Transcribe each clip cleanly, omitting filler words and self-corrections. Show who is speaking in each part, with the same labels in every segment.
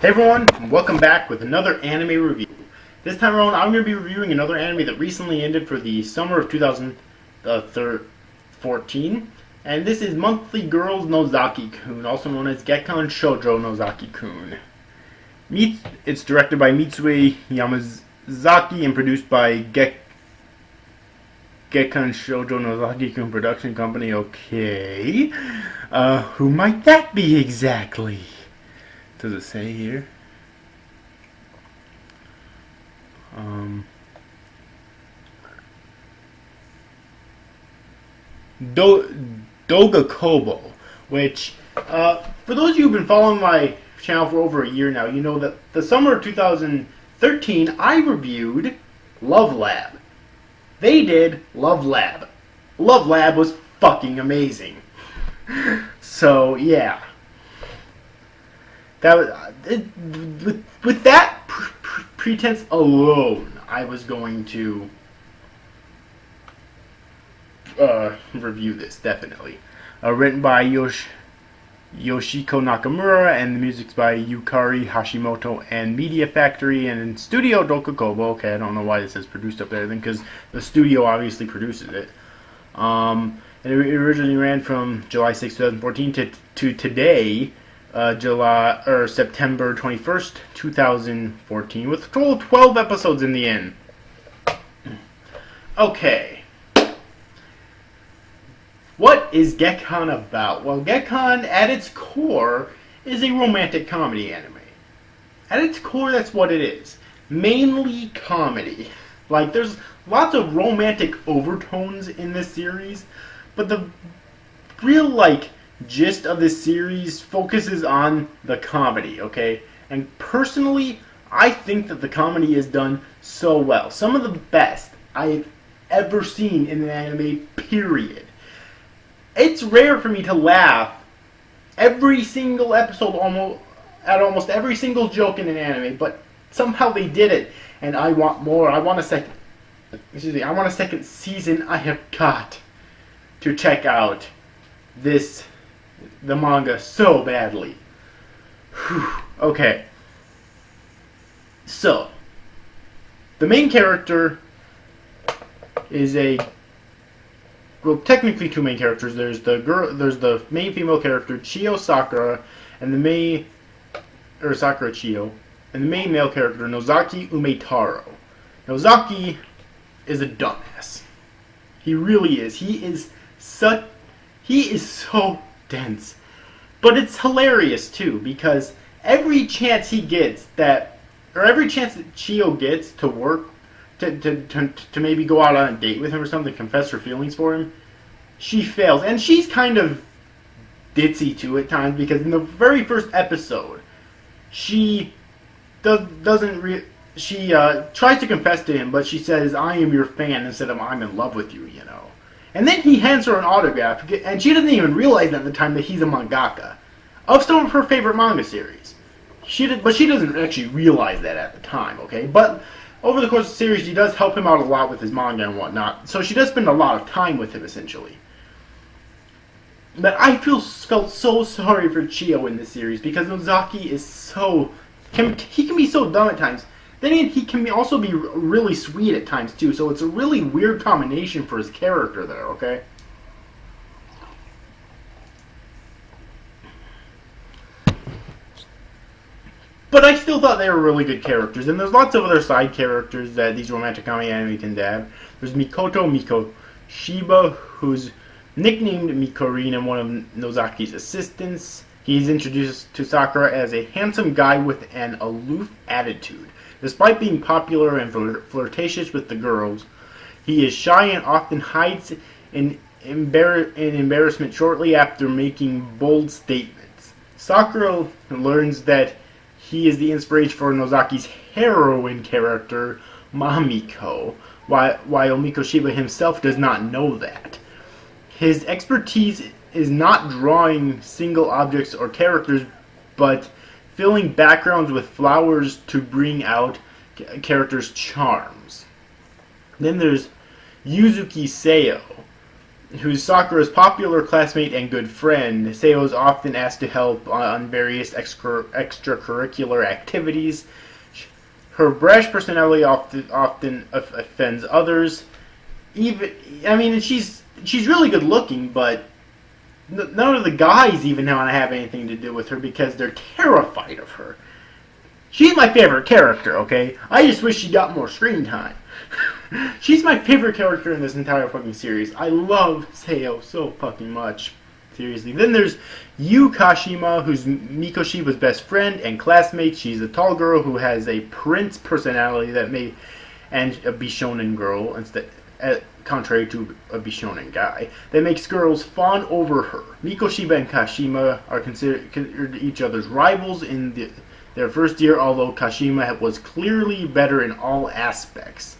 Speaker 1: Hey everyone, and welcome back with another anime review. This time around, I'm going to be reviewing another anime that recently ended for the summer of 2014, and this is Monthly Girls Nozaki-kun, also known as Gekkan Shoujo Nozaki-kun. It's directed by Mitsue Yamazaki and produced by Gekkan Shoujo Nozaki-kun Production Company. Okay, who might that be exactly? Does it say here? Doga Kobo, which, for those of you who've been following my channel for over a year now, you know that the summer of 2013, I reviewed Love Lab. They did Love Lab. Love Lab was fucking amazing. So, yeah. That was, with that pretense alone, I was going to review this, definitely. Written by Yoshiko Nakamura, and the music's by Yukari Hashimoto and Media Factory, and in Studio Dokukobo. Okay, I don't know why it says produced up there, then, because the studio obviously produces it. And it originally ran from July 6, 2014 to today, September 21st, 2014, with a total of 12 episodes in the end. Okay. What is Gekkan about? Well, Gekkan, at its core, is a romantic comedy anime. At its core, that's what it is. Mainly comedy. Like, there's lots of romantic overtones in this series, but the real, gist of this series focuses on the comedy, okay? And personally, I think that the comedy is done so well. Some of the best I've ever seen in an anime, period. It's rare for me to laugh every single episode at almost every single joke in an anime, but somehow they did it, and I want more. I want a second season. I have got to check out the manga so badly. Whew. Okay. So, the main character is technically two main characters. There's the main female character, Chio Sakura, and Sakura Chio, and the main male character, Nozaki Umetaro. Nozaki is a dumbass. He really is. He is so dense. But it's hilarious too, because every chance that Chio gets to work, to maybe go out on a date with him or something, confess her feelings for him, she fails. And she's kind of ditzy too at times, because in the very first episode, she tries to confess to him, but she says, "I am your fan," instead of "I'm in love with you," you know. And then he hands her an autograph, and she doesn't even realize at the time that he's a mangaka of some of her favorite manga series. But she doesn't actually realize that at the time, okay? But over the course of the series, she does help him out a lot with his manga and whatnot, so she does spend a lot of time with him, essentially. But I felt so sorry for Chio in this series, because Nozaki is he can be so dumb at times. Then again, he can also be really sweet at times too, so it's a really weird combination for his character there, okay? But I still thought they were really good characters, and there's lots of other side characters that these romantic comedy anime tend to have. There's Mikoto Mikoshiba, who's nicknamed Mikorin and one of Nozaki's assistants. He's introduced to Sakura as a handsome guy with an aloof attitude. Despite being popular and flirtatious with the girls, he is shy and often hides in embarrassment shortly after making bold statements. Sakura learns that he is the inspiration for Nozaki's heroine character, Mamiko, while Mikoshiba himself does not know that. His expertise is not drawing single objects or characters, but filling backgrounds with flowers to bring out characters' charms. Then there's Yuzuki Seo, who's Sakura's popular classmate and good friend. Seo is often asked to help on various extracurricular activities. Her brash personality often offends others. She's really good looking, but none of the guys even want to have anything to do with her because they're terrified of her. She's my favorite character, okay? I just wish she got more screen time. She's my favorite character in this entire fucking series. I love Seo so fucking much. Seriously. Then there's Yu Kashima, who's Mikoshiba's best friend and classmate. She's a tall girl who has a prince personality and a Bishonen girl, instead, contrary to a Bishonen guy, that makes girls fawn over her. Mikoshiba and Kashima are considered each other's rivals in their first year, although Kashima was clearly better in all aspects.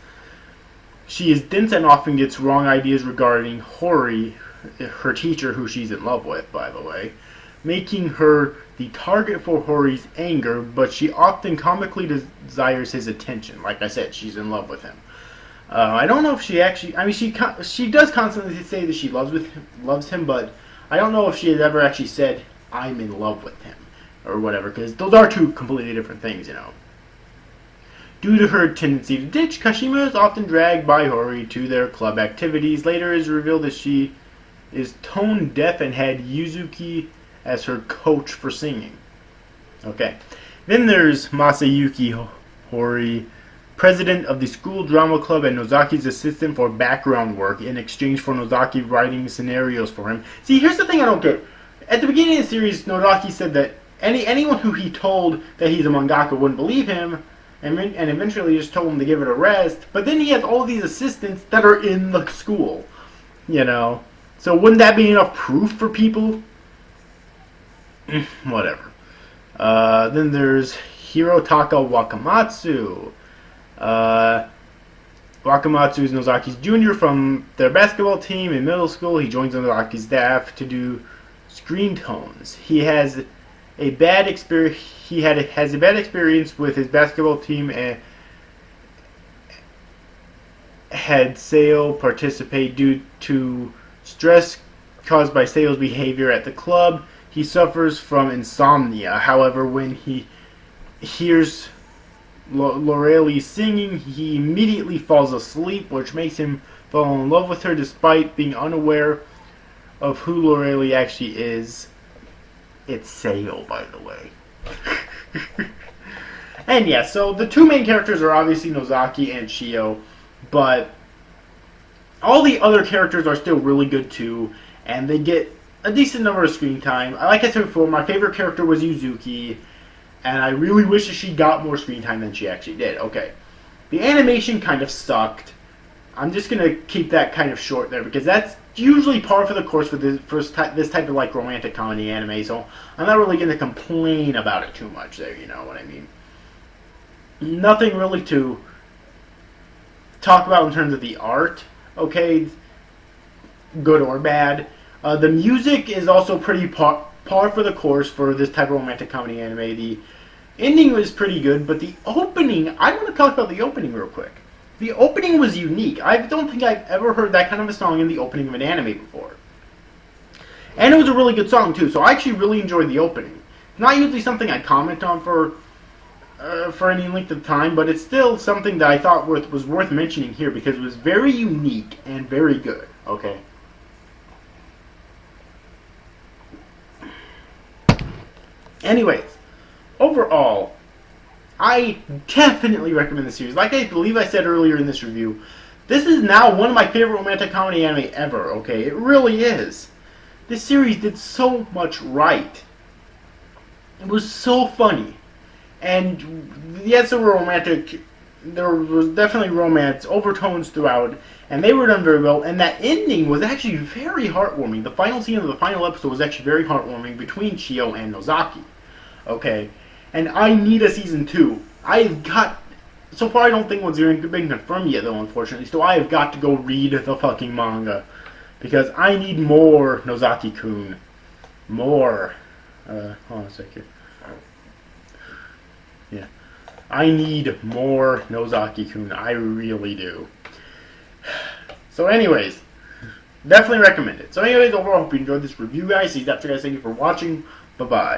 Speaker 1: She is dense and often gets wrong ideas regarding Hori, her teacher, who she's in love with, by the way, making her the target for Hori's anger, but she often comically desires his attention. Like I said, she's in love with him. I don't know if she actually... she does constantly say that she loves him, but I don't know if she has ever actually said, I'm in love with him, or whatever, because those are two completely different things, you know. Due to her tendency to ditch, Kashima is often dragged by Hori to their club activities. Later it is revealed that she is tone deaf and had Yuzuki as her coach for singing. Okay. Then there's Masayuki Hori, president of the school drama club and Nozaki's assistant for background work in exchange for Nozaki writing scenarios for him. See, here's the thing I don't get. At the beginning of the series, Nozaki said that anyone who he told that he's a mangaka wouldn't believe him, and eventually just told him to give it a rest. But then he has all these assistants that are in the school, you know. So wouldn't that be enough proof for people? Whatever. Then there's Hirotaka Wakamatsu. Wakamatsu is Nozaki's junior from their basketball team in middle school. He joins Nozaki's staff to do screen tones. He has a bad experience. Has a bad experience with his basketball team and had Seo participate due to stress caused by Seo's behavior at the club. He suffers from insomnia. However, when he hears Lorelei singing, he immediately falls asleep, which makes him fall in love with her despite being unaware of who Lorelei actually is. It's Seo, by the way. And yeah, so the two main characters are obviously Nozaki and Shio, but all the other characters are still really good too, and they get a decent number of screen time. Like I said before, my favorite character was Yuzuki, and I really wish that she got more screen time than she actually did. Okay, the animation kind of sucked. I'm just going to keep that kind of short there, because that's usually par for the course for this type of like romantic comedy anime, so I'm not really going to complain about it too much there, you know what I mean. Nothing really to talk about in terms of the art, okay, good or bad. The music is also pretty par for the course for this type of romantic comedy anime. The ending was pretty good, but the opening, I want to talk about the opening real quick. The opening was unique. I don't think I've ever heard that kind of a song in the opening of an anime before. And it was a really good song too, so I actually really enjoyed the opening. It's not usually something I comment on for any length of time, but it's still something that I thought was worth mentioning here because it was very unique and very good. Okay. Anyways, overall, I definitely recommend the series. Like I believe I said earlier in this review, this is now one of my favorite romantic comedy anime ever, okay? It really is. This series did so much right. It was so funny. And yes, there was definitely romance overtones throughout, and they were done very well, and that ending was actually very heartwarming. The final scene of the final episode was actually very heartwarming between Shio and Nozaki. Okay? And I need a season 2. So far I don't think one's been confirmed yet though, unfortunately, so I have got to go read the fucking manga. Because I need more Nozaki-kun. More. Hold on a second. Yeah. I need more Nozaki-kun. I really do. So anyways, Definitely recommend it. So anyways, overall, hope you enjoyed this review, guys. These guys, thank you for watching. Bye-bye.